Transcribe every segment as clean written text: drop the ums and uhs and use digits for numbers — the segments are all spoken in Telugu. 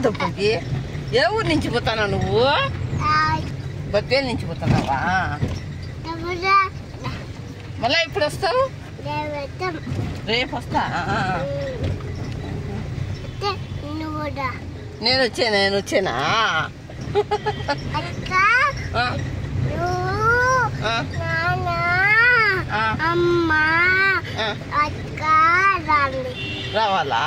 దుబ్బకి ఏ ఊరు నుంచి పోతావు నువ్వు? బొప్పేలు నుంచి పోతున్నావా? మళ్ళా ఇప్పుడు వస్తావు? రేపు వస్తా. నేను వచ్చానా? రావాలా?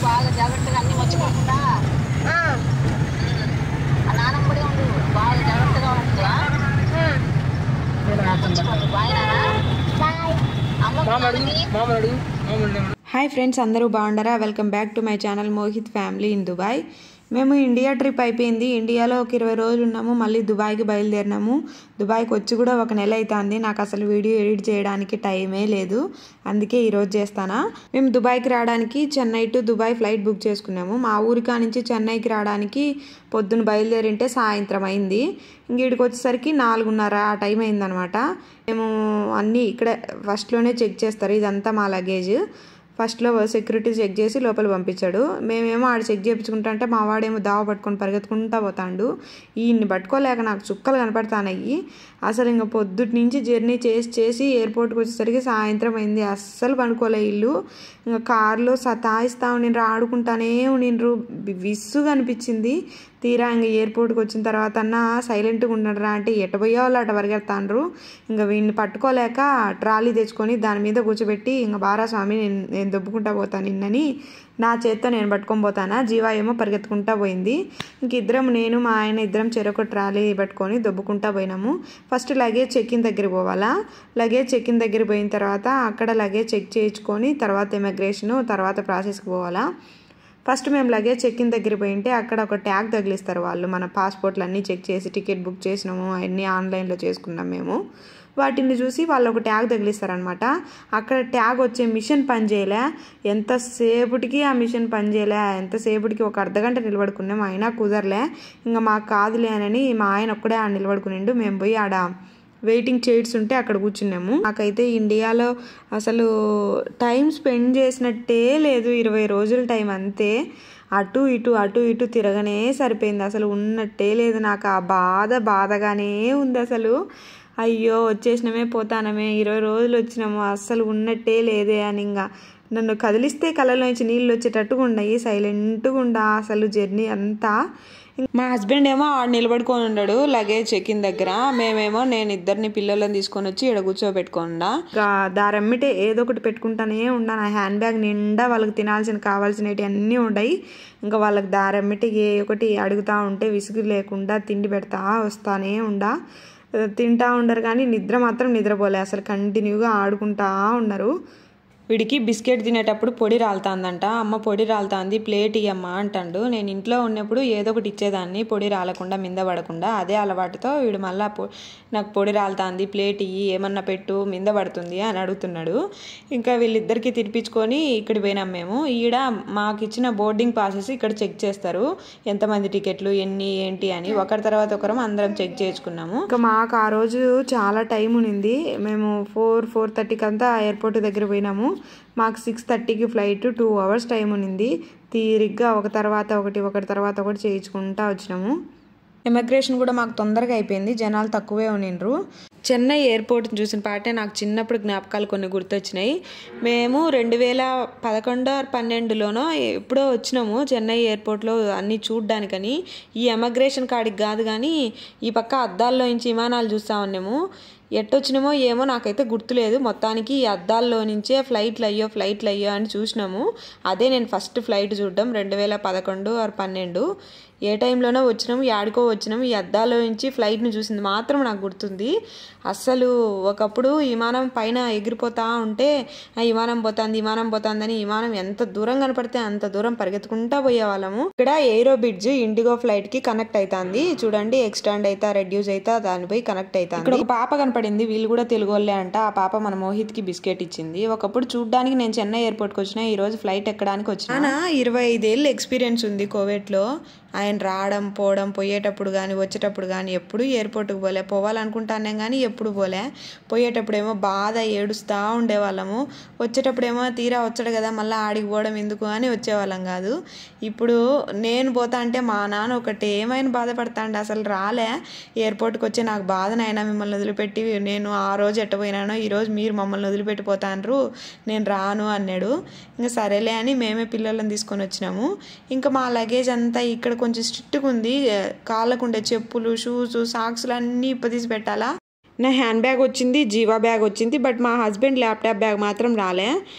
బాగా జాగ్రత్తగా అన్ని మర్చిపోకుండా నాన్నమ్మ కూడా ఉండు. బాగా జాగ్రత్తగా ఉంటుందా? హాయ్ ఫ్రెండ్స్, అందరూ బాగుండరా? Welcome back to my channel Mohit family in Dubai. మేము ఇండియా ట్రిప్ అయిపోయింది. ఇండియాలో ఒక 20 రోజులు ఉన్నాము. మళ్ళీ దుబాయ్కి బయలుదేరినాము. దుబాయ్కి వచ్చి కూడా ఒక నెల అవుతుంది. నాకు అసలు వీడియో ఎడిట్ చేయడానికి టైమే లేదు. అందుకే ఈరోజు చేస్తానా. మేము దుబాయ్కి రావడానికి Chennai to Dubai flight book చేసుకున్నాము. మా ఊరికా నుంచి చెన్నైకి రావడానికి పొద్దున బయలుదేరింటే సాయంత్రం అయింది. ఇంకీడికి వచ్చేసరికి 4:30 ఆ టైం అయిందనమాట. మేము అన్నీ ఇక్కడ ఫస్ట్లోనే చెక్ చేస్తారు. ఇదంతా మా లగేజ్. ఫస్ట్లో సెక్యూరిటీ చెక్ చేసి లోపల పంపించాడు. మేమేమో ఆడ చెక్ చేయించుకుంటా అంటే మా వాడేమో దావ పట్టుకొని పరిగెత్తుకుంటా పోతాడు. ఈయన్ని పట్టుకోలేక నాకు చుక్కలు కనపడతానయ్యి. అసలు ఇంకా పొద్దుటి నుంచి జర్నీ చేసి ఎయిర్పోర్ట్కి వచ్చేసరికి సాయంత్రం అయింది. అస్సలు పనుకోలే ఇల్లు. ఇంకా కారులో సతాయిస్తా ఉండినరు, ఆడుకుంటానే ఉండినరు. విస్సుగా అనిపించింది. తీరా ఇంక ఎయిర్పోర్ట్కి వచ్చిన తర్వాత అన్నా సైలెంట్గా ఉండరా అంటే ఎటపోయే వాళ్ళు అట పరిగెత్తాండ్రు. ఇంకా వీడిని పట్టుకోలేక ట్రాలీ తెచ్చుకొని దాని మీద కూర్చోబెట్టి ఇంకా బారా స్వామి నేను దొబ్బుకుంటా పోతాను నిన్నని నా చేత్తో నేను పట్టుకొని పోతానా. జీవా ఏమో పరిగెత్తుకుంటా పోయింది. ఇంక నేను మా ఆయన ఇద్దరం చెరొక ట్రాలీ పట్టుకొని దొబ్బుకుంటా పోయినాము. ఫస్ట్ లగేజ్ చెక్కిన్ దగ్గర పోవాలా. లగేజ్ చెక్కిన్ దగ్గర పోయిన తర్వాత అక్కడ లగేజ్ చెక్ చేయించుకొని తర్వాత ఇమిగ్రేషను తర్వాత ప్రాసెస్కి పోవాలా. ఫస్ట్ మేము లగేజ్ చెక్కిన్ దగ్గర పోయింటే అక్కడ ఒక ట్యాగ్ తగిలిస్తారు వాళ్ళు. మన పాస్పోర్ట్లు అన్నీ చెక్ చేసి టికెట్ బుక్ చేసినాము, అవన్నీ ఆన్లైన్లో చేసుకున్నాం మేము. వాటిని చూసి వాళ్ళు ఒక ట్యాగ్ తగిలిస్తారనమాట. అక్కడ ట్యాగ్ వచ్చే మిషన్ పనిచేయలే. ఎంతసేపటికి ఆ మిషన్ పనిచేయలే. ఎంతసేపటికి ఒక అర్ధగంట నిలబడుకున్నాము. అయినా కుదరలే. ఇంకా మాకు కాదులే అని మా ఆయన ఒక్కడే ఆడ నిలబడుకునిండు. మేము పోయి ఆడ వెయిటింగ్ చైర్స్ ఉంటే అక్కడ కూర్చున్నాము. నాకైతే ఇండియాలో అసలు టైం స్పెండ్ చేసినట్టే లేదు. 20 రోజుల టైం అంతే. అటు ఇటు తిరగనే సరిపోయింది. అసలు ఉన్నట్టే లేదు. నాకు ఆ బాధగానే ఉంది అసలు. అయ్యో వచ్చేసినామే పోతానమే, 20 రోజులు వచ్చినాము, అస్సలు ఉన్నట్టే లేదే అని. ఇంకా నన్ను కదిలిస్తే కళ్ళలో నుంచి నీళ్ళు వచ్చేటట్టుగా ఉన్నాయి. సైలెంట్గా ఉండా అసలు జర్నీ అంతా. మా హస్బెండ్ ఏమో ఆడ నిలబడుకొని ఉన్నాడు లగేజ్ చెక్కిన దగ్గర. మేమేమో నేను ఇద్దరిని పిల్లలను తీసుకొని వచ్చి ఇక్కడ కూర్చోబెట్టుకోండా. దారమ్మిటే ఏదో ఒకటి పెట్టుకుంటానే ఉండా. నా హ్యాండ్ బ్యాగ్ నిండా వాళ్ళకి కావాల్సినవి అన్నీ ఉన్నాయి. ఇంకా వాళ్ళకి దారమ్మిటే ఏ ఒకటి అడుగుతూ ఉంటే విసుగు లేకుండా తిండి పెడతా వస్తానే ఉండా. తింటా ఉండరు కానీ నిద్ర మాత్రం నిద్రపోలే. అసలు కంటిన్యూగా ఆడుకుంటా ఉన్నారు. వీడికి బిస్కెట్ తినేటప్పుడు పొడి రాలుతుందంట. అమ్మ పొడి రాలుతుంది, ప్లేట్ ఇయ్యమ్మ అంటాడు. నేను ఇంట్లో ఉన్నప్పుడు ఏదో ఒకటి ఇచ్చేదాన్ని పొడి రాలకుండా మింద పడకుండా. అదే అలవాటుతో వీడు మళ్ళీ నాకు పొడి రాలుతుంది, ప్లేట్ ఇయ్యి, ఏమన్నా పెట్టు, మింద పడుతుంది అని అడుగుతున్నాడు. ఇంకా వీళ్ళిద్దరికి తినిపించుకొని ఇక్కడ పోయినాం మేము. ఈడ మాకు ఇచ్చిన బోర్డింగ్ పాసెస్ ఇక్కడ చెక్ చేస్తారు. ఎంతమంది టికెట్లు ఎన్ని ఏంటి అని ఒకరి తర్వాత ఒకరం అందరం చెక్ చేసుకున్నాము. ఇంకా మాకు ఆ రోజు చాలా టైం ఉన్నింది. మేము 4:30కి అంతా ఎయిర్పోర్ట్ దగ్గర పోయినాము. మాకు 6:30కి ఫ్లైట్, 2 hours టైం ఉన్నింది. తీరిగ్గా ఒకటి తర్వాత ఒకటి చేయించుకుంటా వచ్చినాము. ఇమిగ్రేషన్ కూడా మాకు తొందరగా అయిపోయింది. జనాలు తక్కువే ఉన్నిండ్రు. చెన్నై ఎయిర్పోర్ట్ చూసిన పాటే నాకు చిన్నప్పుడు జ్ఞాపకాలు కొన్ని గుర్తొచ్చినాయి. మేము 2011-12లోనో ఎప్పుడో వచ్చినాము చెన్నై ఎయిర్పోర్ట్లో అన్నీ చూడ్డానికని. ఈ ఇమిగ్రేషన్ కాడికి కాదు కానీ ఈ పక్క అద్దాల్లో నుంచి విమానాలు చూస్తూ ఉన్నాము. ఎట్టొచ్చినామో ఏమో నాకైతే గుర్తులేదు. మొత్తానికి ఈ అద్దాల్లో నుంచే ఫ్లైట్లు అయ్యో అని చూసినాము. అదే నేను ఫస్ట్ ఫ్లైట్ చూడడం 2011 or 12. ఏ టైంలోనో వచ్చినాము, యాడికో వచ్చినాము. ఈ అద్దాలో నుంచి ఫ్లైట్ని చూసింది మాత్రం నాకు గుర్తుంది. అస్సలు ఒకప్పుడు విమానం పైన ఎగిరిపోతూ ఉంటే విమానం పోతుందని విమానం ఎంత దూరం కనపడితే అంత దూరం పరిగెత్తుకుంటా పోయేవాళ్ళము. ఇక్కడ ఎయిరో బ్రిడ్జ్ ఇండిగో ఫ్లైట్కి కనెక్ట్ అవుతుంది చూడండి. ఎక్స్టాండ్ అవుతా రెడ్యూస్ అవుతా దానిపై కనెక్ట్ అవుతుంది. ఇక్కడ ఒక పాప కనపడింది, వీళ్ళు కూడా తెలుగు వాళ్ళే అంట. ఆ పాప మన మోహిత్కి బిస్కెట్ ఇచ్చింది. ఒకప్పుడు చూడ్డానికి నేను చెన్నై ఎయిర్పోర్ట్కి వచ్చిన, ఈ రోజు ఫ్లైట్ ఎక్కడానికి వచ్చిన. 25 ఏళ్ళు ఎక్స్పీరియన్స్ ఉంది కోవిడ్లో. ఆయన రావడం పోవడం, పోయేటప్పుడు కానీ వచ్చేటప్పుడు కానీ ఎప్పుడు ఎయిర్పోర్ట్కి పోలే. పోవాలనుకుంటానే కానీ ఎప్పుడు పోలే. పోయేటప్పుడేమో బాధ ఏడుస్తూ ఉండేవాళ్ళము, వచ్చేటప్పుడేమో తీరా వచ్చాడు కదా మళ్ళీ ఆడికి పోవడం ఎందుకు అని వచ్చేవాళ్ళం కాదు. ఇప్పుడు నేను పోతా అంటే మా నాన్న ఒకటి ఏమైనా బాధపడతాండి, అసలు రాలే ఎయిర్పోర్ట్కి వచ్చి నాకు బాధనైనా మిమ్మల్ని వదిలిపెట్టి, నేను ఆ రోజు ఎట్టపోయినానో ఈరోజు మీరు మమ్మల్ని వదిలిపెట్టిపోతాండ్రు, నేను రాను అన్నాడు. ఇంకా సరేలే అని మేమే పిల్లలను తీసుకొని వచ్చినాము. ఇంకా మా లగేజ్ అంతా ఇక్కడ కొంచెం స్ట్రిక్ట్గా ఉంది. కాళ్ళకు ఉండే చెప్పులు, షూస్, సాక్స్లు అన్నీ ఇప్పదీసి పెట్టాలా. నా హ్యాండ్ బ్యాగ్ వచ్చింది, జీవా బ్యాగ్ వచ్చింది, బట్ మా హస్బెండ్ ల్యాప్టాప్ బ్యాగ్ మాత్రం రాలే.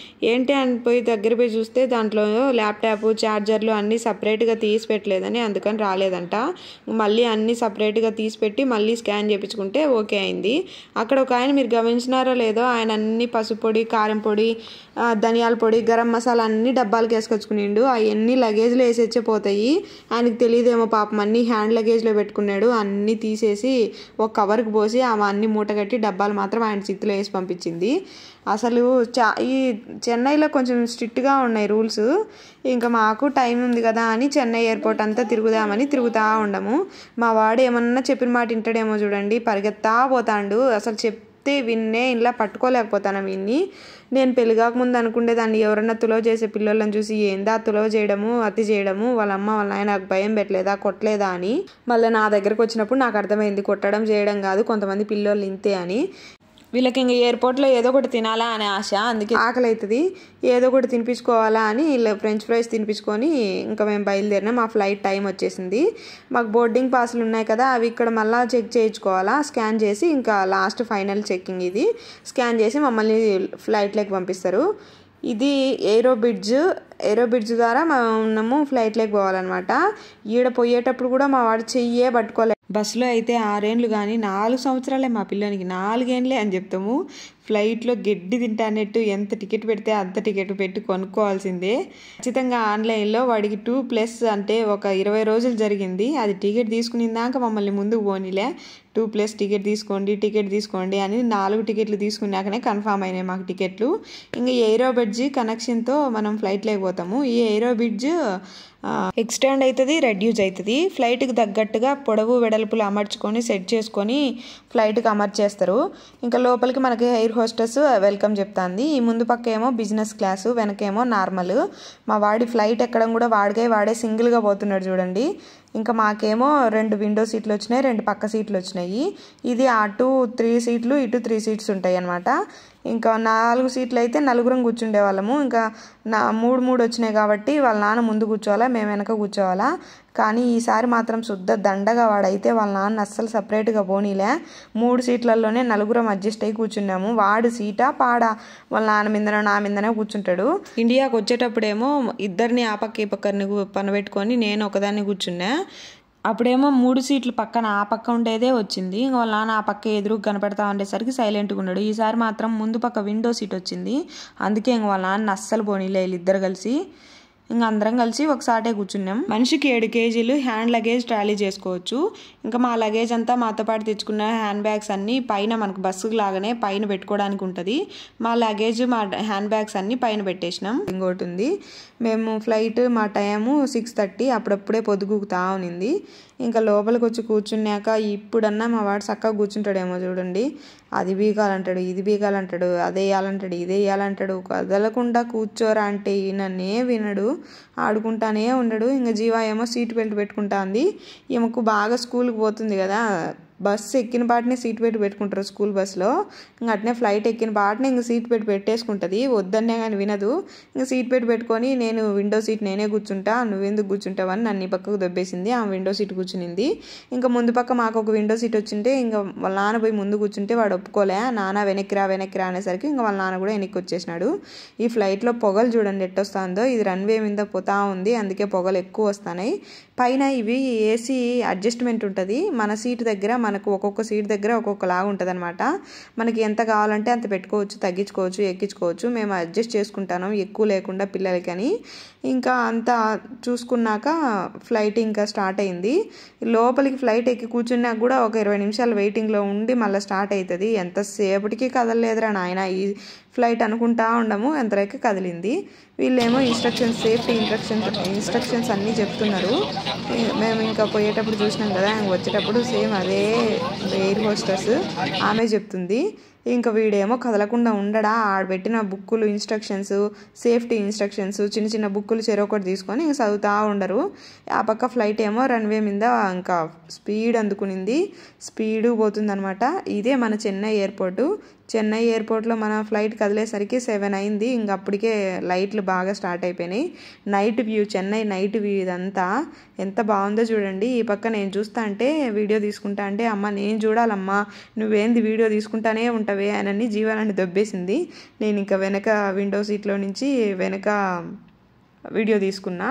ఏంటి అని పోయి దగ్గర పోయి చూస్తే దాంట్లో ల్యాప్టాప్, ఛార్జర్లు అన్నీ సపరేట్గా తీసి పెట్టలేదని, అందుకని రాలేదంట. మళ్ళీ అన్నీ సపరేట్గా తీసి పెట్టి మళ్ళీ స్కాన్ చేయించుకుంటే ఓకే అయింది. అక్కడ ఒక ఆయన, మీరు గమనించినారో లేదో, ఆయన అన్ని పసుపు పొడి, కారం పొడి, ధనియాల పొడి, గరం మసాలా అన్ని డబ్బాలకు వేసుకొచ్చుకునిండు. అవన్నీ లగేజ్లో వేసేచ్చే పోతాయి. ఆయనకు తెలియదేమో పాపం, అన్నీ హ్యాండ్ లగేజ్లో పెట్టుకున్నాడు. అన్నీ తీసేసి ఒక కవర్కి పోసి అవన్నీ మూట కట్టి డబ్బాలు మాత్రం ఆయన చేతిలో వేసి పంపించింది. అసలు ఈ చెన్నైలో కొంచెం స్ట్రిక్ట్గా ఉన్నాయి రూల్స్. ఇంకా మాకు టైం ఉంది కదా అని చెన్నై ఎయిర్పోర్ట్ అంతా తిరుగుదామని తిరుగుతూ ఉండము. మా వాడు ఏమన్నా చెప్పిన మాట వింటాడేమో చూడండి, పరిగెత్తా పోతాండు. అసలు చెప్తే విన్నే ఇలా పట్టుకోలేకపోతాను విన్ని. నేను పెళ్ళిగాకముందు అనుకునేదాన్ని, ఎవరన్నా తులవ చేసే పిల్లలను చూసి ఏందా తులవ చేయడము, అతి చేయడము, వాళ్ళ అమ్మ వాళ్ళ నాయన నాకు భయం పెట్టలేదా, కొట్టలేదా అని. మళ్ళీ నా దగ్గరకు వచ్చినప్పుడు నాకు అర్థమైంది, కొట్టడం చేయడం కాదు, కొంతమంది పిల్లలు ఇంతే అని. వీళ్ళకి ఇంకా ఎయిర్పోర్ట్లో ఏదో ఒకటి తినాలా అనే ఆశ, అందుకే ఆకలి అవుతుంది, ఏదో ఒకటి తినిపించుకోవాలా అని వీళ్ళు ఫ్రెంచ్ ఫ్రైస్ తినిపించుకొని ఇంకా మేము బయలుదేరినాం. మా ఫ్లైట్ టైం వచ్చేసింది. మాకు బోర్డింగ్ పాస్లు ఉన్నాయి కదా, అవి ఇక్కడ మళ్ళీ చెక్ చేయించుకోవాలా, స్కాన్ చేసి ఇంకా లాస్ట్ ఫైనల్ చెక్కింగ్ ఇది. స్కాన్ చేసి మమ్మల్ని ఫ్లైట్లోకి పంపిస్తారు. ఇది ఎయిరో బ్రిడ్జ్ ద్వారా మనము ఫ్లైట్లోకి పోవాలన్నమాట. ఈడ పోయేటప్పుడు కూడా మా వాడు చెయ్యే పట్టుకోలేదు. బస్సులో అయితే 6 ఏళ్ళు కానీ 4 సంవత్సరాలే మా పిల్లోనికి, 4 ఏళ్ళే అని చెప్తాము. ఫ్లైట్లో గడ్డి తింటానట్టు ఎంత టికెట్ పెడితే అంత టికెట్ పెట్టి కొనుక్కోవాల్సిందే. ఖచ్చితంగా ఆన్లైన్లో వాడికి 2+ అంటే ఒక 20 రోజులు జరిగింది. అది టికెట్ తీసుకునేదాకా మమ్మల్ని ముందుకు పోనీలే. 2+ టికెట్ తీసుకోండి అని 4 టికెట్లు తీసుకున్నాకనే కన్ఫామ్ అయినాయి మాకు టికెట్లు. ఇంకా ఎయిరో బ్రిడ్జ్ కనెక్షన్తో మనం ఫ్లైట్ లేకపోతాము. ఈ ఎయిరో బ్రిడ్జ్ ఎక్స్టెండ్ అవుతుంది, రెడ్యూస్ అవుతుంది. ఫ్లైట్కి తగ్గట్టుగా పొడవు వెడల్పులు అమర్చుకొని సెట్ చేసుకొని ఫ్లైట్కి అమర్చేస్తారు. ఇంకా లోపలికి మనకి ఎయిర్ హోస్టెస్ వెల్కమ్ చెప్తాంది. ఈ ముందు పక్క ఏమో బిజినెస్ క్లాసు, వెనకేమో నార్మల్. మా వాడి ఫ్లైట్ ఎక్కడం కూడా వాడే సింగిల్గా పోతున్నాడు చూడండి. ఇంకా మాకేమో 2 విండో సీట్లు వచ్చినాయి, 2 పక్క సీట్లు వచ్చినాయి. ఇది అటు 3 సీట్లు, ఇటు 3 సీట్స్ ఉంటాయి అన్నమాట. ఇంకా 4 సీట్లు అయితే నలుగురం కూర్చుండే వాళ్ళము. ఇంకా 3 వచ్చినాయి కాబట్టి వాళ్ళ నాన్న ముందు కూర్చోవాలా, మేము వెనక కూర్చోవాలా. కానీ ఈసారి మాత్రం శుద్ధ దండగా వాడైతే వాళ్ళ నాన్న అస్సలు సపరేట్గా పోనీలే. 3 సీట్లలోనే నలుగురం అడ్జస్ట్ అయ్యి కూర్చున్నాము. వాడు సీటా పాడా, వాళ్ళ నాన్న మీదనో నా మీదనే కూర్చుంటాడు. ఇండియాకి వచ్చేటప్పుడేమో ఇద్దరిని ఆ పక్క ఈ పక్కని పనబెట్టుకొని నేను ఒకదాన్ని కూర్చున్నా. అప్పుడేమో 3 సీట్లు పక్కన ఆ పక్క ఉండేదే వచ్చింది. ఇంకా వాళ్ళ నాన్న ఆ పక్క ఎదురు కనపడతా ఉండేసరికి సైలెంట్గా ఉన్నాడు. ఈసారి మాత్రం ముందు పక్క విండో సీట్ వచ్చింది. అందుకే ఇంక వాళ్ళ నాన్న అస్సలు పోనీలే వీళ్ళిద్దరు కలిసి. ఇంకా అందరం కలిసి ఒకసాటే కూర్చున్నాం. మనిషికి 7 కేజీలు హ్యాండ్ లగేజ్ ట్రాలీ చేసుకోవచ్చు. ఇంకా మా లగేజ్ అంతా మాతో పాటు తెచ్చుకున్న హ్యాండ్ బ్యాగ్స్ అన్నీ పైన మనకు బస్సుకు లాగానే పైన పెట్టుకోవడానికి ఉంటుంది. మా లగేజ్ మా హ్యాండ్ బ్యాగ్స్ అన్నీ పైన పెట్టేసినాం. ఇంకోటి ఉంది, మేము ఫ్లైట్ మా టైము 6:30, అప్పుడప్పుడే పొద్దుగుకుతా ఉన్నింది. ఇంకా లోపలికి వచ్చి కూర్చున్నాక ఇప్పుడన్నా మా వాడు చక్కగా కూర్చుంటాడేమో చూడండి. అది బీగాలంటాడు, ఇది బీగాలంటాడు, అదే వేయాలంటాడు, ఇదే వేయాలంటాడు. కదలకుండా కూర్చోరా అంటే ఈయననే వినడు, ఆడుకుంటానే ఉండడు. ఇంకా జీవా ఏమో సీట్ బెల్ట్ పెట్టుకుంటా ఉంది. ఈమెకు బాగా స్కూల్కి పోతుంది కదా, బస్సు ఎక్కిన బాటనే సీట్ పెట్టుకుంటారు స్కూల్ బస్సులో. ఇంకా అట్నే ఫ్లైట్ ఎక్కిన బాటనే ఇంక సీట్ పెట్టేసుకుంటుంది. వద్దనే కానీ వినదు. ఇంకా సీట్ పెట్టుకొని నేను విండో సీట్ నేనే కూర్చుంటా, నువ్వెందుకు కూర్చుంటావని నన్ను ఈ పక్కకు దొబ్బేసింది. ఆమె విండో సీట్ కూర్చునింది. ఇంకా ముందు పక్క మాకు ఒక విండో సీట్ వచ్చింటే ఇంకా వాళ్ళ నాన్న పోయి ముందు కూర్చుంటే వాడు ఒప్పుకోలే. నాన్న వెనక్కి రా అనేసరికి ఇంకా వాళ్ళ నాన్న కూడా వెనక్కి వచ్చేసినాడు. ఈ ఫ్లైట్లో పొగలు చూడండి ఎట్టొస్తుందో. ఇది రన్వే మీద పోతా ఉంది, అందుకే పొగలు ఎక్కువ వస్తున్నాయి. పైన ఇవి ఏసీ అడ్జస్ట్మెంట్ ఉంటుంది. మన సీట్ దగ్గర మనకు ఒక్కొక్క సీట్ దగ్గర ఒక్కొక్కలాగా ఉంటుంది అనమాట. మనకి ఎంత కావాలంటే అంత పెట్టుకోవచ్చు, తగ్గించుకోవచ్చు, ఎక్కించుకోవచ్చు. మేము అడ్జస్ట్ చేసుకుంటాను ఎక్కువ లేకుండా పిల్లలకని. ఇంకా అంతా చూసుకున్నాక ఫ్లైట్ ఇంకా స్టార్ట్ అయింది. లోపలికి ఫ్లైట్ ఎక్కి కూర్చున్నాక కూడా ఒక 20 నిమిషాలు వెయిటింగ్లో ఉండి మళ్ళీ స్టార్ట్ అవుతుంది. ఎంతసేపటికి కదలలేదురా నాయన ఈ ఫ్లైట్ అనుకుంటా ఉండము, ఎంతవరకు కదిలింది. వీళ్ళేమో సేఫ్టీ ఇన్స్ట్రక్షన్స్ అన్నీ చెప్తున్నారు. మేము ఇంకా పోయేటప్పుడు చూసినాం కదా, వచ్చేటప్పుడు సేమ్ అదే ఎయిర్ హోస్టెస్ ఆమె చెప్తుంది. ఇంకా వీడేమో కదలకుండా ఉండడా, ఆడబెట్టిన బుక్కులు సేఫ్టీ ఇన్స్ట్రక్షన్స్ చిన్న చిన్న బుక్కులు చెరొకటి తీసుకొని ఇంక చదువుతూ ఉండరు. ఆ పక్క ఫ్లైట్ ఏమో రన్వే మీద ఇంకా స్పీడ్ అందుకునింది, స్పీడ్ పోతుందనమాట. ఇదే మన చెన్నై ఎయిర్పోర్ట్లో మన ఫ్లైట్ కదిలేసరికి 7 అయింది. ఇంక అప్పటికే లైట్లు బాగా స్టార్ట్ అయిపోయినాయి. చెన్నై నైట్ వ్యూ ఇదంతా ఎంత బాగుందో చూడండి. ఈ పక్క నేను చూస్తా అంటే వీడియో తీసుకుంటా అంటే, అమ్మ నేను చూడాలమ్మా, నువ్వేంది వీడియో తీసుకుంటానే ఉంటావే అని జీవాన్ని దొబ్బేసింది. నేను ఇంకా వెనక విండో సీట్లో నుంచి వెనక వీడియో తీసుకున్నా.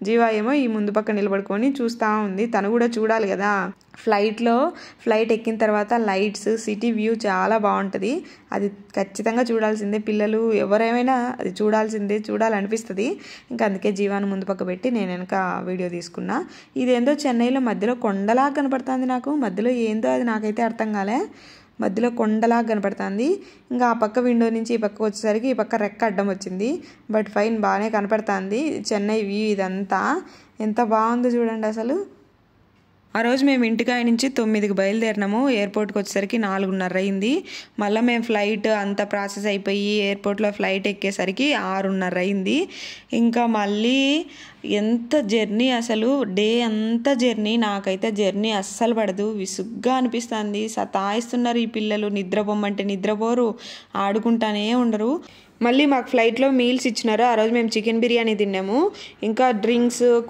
జీవా ఏమో ఈ ముందు పక్క నిలబడుకొని చూస్తూ ఉంది. తను కూడా చూడాలి కదా. ఫ్లైట్ ఎక్కిన తర్వాత లైట్స్, సిటీ వ్యూ చాలా బాగుంటుంది. అది ఖచ్చితంగా చూడాల్సిందే. పిల్లలు ఎవరైనా అది చూడాలనిపిస్తుంది. ఇంకా అందుకే జీవాను ముందు పక్క పెట్టి నేను వెనక వీడియో తీసుకున్నా. ఇదేందో చెన్నైలో మధ్యలో కొండలాగా కనపడుతుంది నాకు. మధ్యలో ఏందో అది నాకైతే అర్థం కాలే. మధ్యలో కొండలాగా కనపడుతుంది. ఇంకా ఆ పక్క విండో నుంచి ఈ పక్క వచ్చేసరికి ఈ పక్క రెక్క అడ్డం వచ్చింది. బట్ ఫైన్ బాగానే కనపడుతుంది చెన్నై వ్యూ ఇదంతా. ఎంత బాగుందో చూడండి అసలు. ఆ రోజు మేము ఇంటికాయ నుంచి 9కి బయలుదేరినాము. ఎయిర్పోర్ట్కి వచ్చేసరికి 4:30 అయింది. మళ్ళీ మేము ఫ్లైట్ అంతా ప్రాసెస్ అయిపోయి ఎయిర్పోర్ట్లో ఫ్లైట్ ఎక్కేసరికి 6:30 అయింది. ఇంకా మళ్ళీ ఎంత జర్నీ అసలు, డే అంతా జర్నీ. నాకైతే జర్నీ అస్సలు పడదు, విసుగ్గా అనిపిస్తుంది. సతాయిస్తున్నారు ఈ పిల్లలు. నిద్రపోమంటే నిద్రపోరు, ఆడుకుంటానే ఉండరు. మళ్ళీ మాకు ఫ్లైట్లో మీల్స్ ఇచ్చినారు. ఆ రోజు మేము చికెన్ బిర్యానీ తిన్నాము. ఇంకా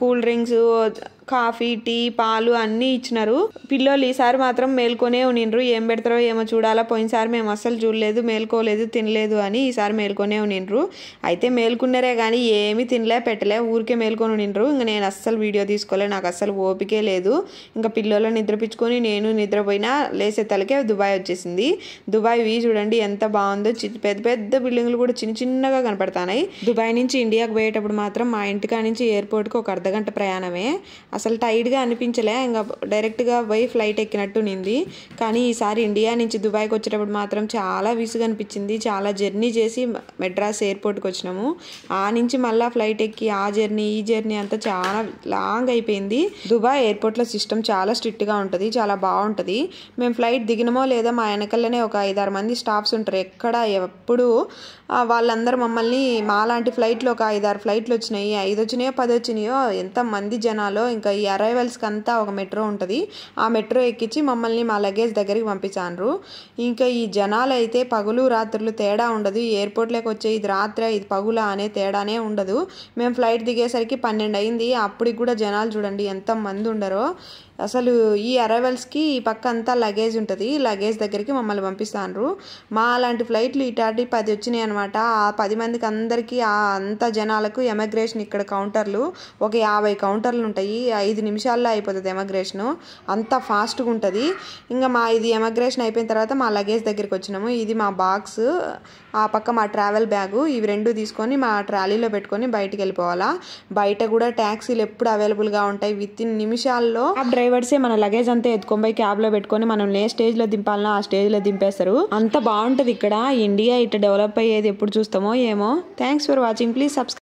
కూల్ డ్రింక్స్, కాఫీ, టీ, పాలు అన్నీ ఇచ్చినారు. పిల్లలు ఈసారి మాత్రం మేల్కొనే ఉనిండ్రు. ఏం పెడతారో ఏమో చూడాలా. పోయినసారి మేము అస్సలు చూడలేదు, మేల్కోలేదు, తినలేదు అని. ఈసారి మేల్కొనే ఉనిండ్రు. అయితే మేల్కున్నారే కానీ ఏమీ పెట్టలే, ఊరికే మేల్కొని ఉనిండ్రు. ఇంకా నేను అస్సలు వీడియో తీసుకోలే, నాకు అస్సలు ఓపికే లేదు. ఇంకా పిల్లలు నిద్రపించుకొని నేను నిద్రపోయినా. లేసే తలకే దుబాయ్ వచ్చేసింది. దుబాయ్ వ్యూ చూడండి ఎంత బాగుందో. పెద్ద పెద్ద బిల్డింగ్లు కూడా చిన్నగా కనపడతాయి. దుబాయ్ నుంచి ఇండియాకి పోయేటప్పుడు మాత్రం మా ఇంటికా నుంచి ఎయిర్పోర్ట్కి ఒక అర్ధగంట ప్రయాణమే. అసలు టైర్డ్గా అనిపించలే. ఇంకా డైరెక్ట్గా పోయి ఫ్లైట్ ఎక్కినట్టు నింది. కానీ ఈసారి ఇండియా నుంచి దుబాయ్కి వచ్చేటప్పుడు మాత్రం చాలా విసుగు అనిపించింది. చాలా జర్నీ చేసి మెడ్రాస్ ఎయిర్పోర్ట్కి వచ్చినాము. ఆ నుంచి మళ్ళీ ఫ్లైట్ ఎక్కి ఆ జర్నీ ఈ జర్నీ అంతా చాలా లాంగ్ అయిపోయింది. దుబాయ్ ఎయిర్పోర్ట్లో సిస్టమ్ చాలా స్ట్రిక్ట్గా ఉంటుంది, చాలా బాగుంటుంది. మేము ఫ్లైట్ దిగినమో లేదో మా వెనకల్లనే ఒక 5-6 మంది స్టాఫ్స్ ఉంటారు. ఎప్పుడు వాళ్ళందరూ మమ్మల్ని, మాలాంటి ఫ్లైట్లు ఒక 5-6 ఫ్లైట్లు వచ్చినాయి, 5 వచ్చినాయో 10 వచ్చినాయో, ఎంతమంది జనాలో. ఇంకా ఈ అరైవల్స్కి అంతా ఒక మెట్రో ఉంటుంది. ఆ మెట్రో ఎక్కించి మమ్మల్ని మా లగేజ్ దగ్గరికి పంపించారు. ఇంకా ఈ జనాలు అయితే పగులు రాత్రులు తేడా ఉండదు. ఎయిర్పోర్ట్లోకి వచ్చే ఇది రాత్రి ఇది పగుల అనే తేడానే ఉండదు. మేము ఫ్లైట్ దిగేసరికి 12 అయింది. అప్పటికి కూడా జనాలు చూడండి ఎంతమంది ఉండరో. అసలు ఈ అరైవల్స్కి ఈ పక్క అంతా లగేజ్ ఉంటుంది. లగేజ్ దగ్గరికి మమ్మల్ని పంపిస్తాను. మా అలాంటి ఫ్లైట్లు ఇటాటి 10 వచ్చినాయి అనమాట. ఆ 10 మందికి అందరికీ అంత జనాలకు ఎమిగ్రేషన్ ఇక్కడ కౌంటర్లు ఒక 50 కౌంటర్లు ఉంటాయి. 5 నిమిషాల్లో అయిపోతుంది ఎమిగ్రేషను. అంత ఫాస్ట్గా ఉంటుంది. ఇంకా ఇది ఎమిగ్రేషన్ అయిపోయిన తర్వాత మా లగేజ్ దగ్గరికి వచ్చినాము. ఇది మా బాక్స్, ఆ పక్క మా ట్రావెల్ బ్యాగు. ఇవి 2 తీసుకొని మా ట్రాలీలో పెట్టుకొని బయటికి వెళ్ళిపోవాలా. బయట కూడా ట్యాక్సీలు ఎప్పుడు అవైలబుల్గా ఉంటాయి. వితిన్ నిమిషాల్లో డ్రైవర్సే మన లగేజ్ అంతా ఎత్తుకొని పోయి క్యాబ్లో పెట్టుకొని మనం ఏ స్టేజ్లో దింపాలన్నా ఆ స్టేజ్లో దింపేస్తారు. అంత బాగుంటుంది ఇక్కడ. ఇండియా ఇట్లా డెవలప్ అయ్యేది ఎప్పుడు చూస్తామో ఏమో. Thanks for watching. Please subscribe.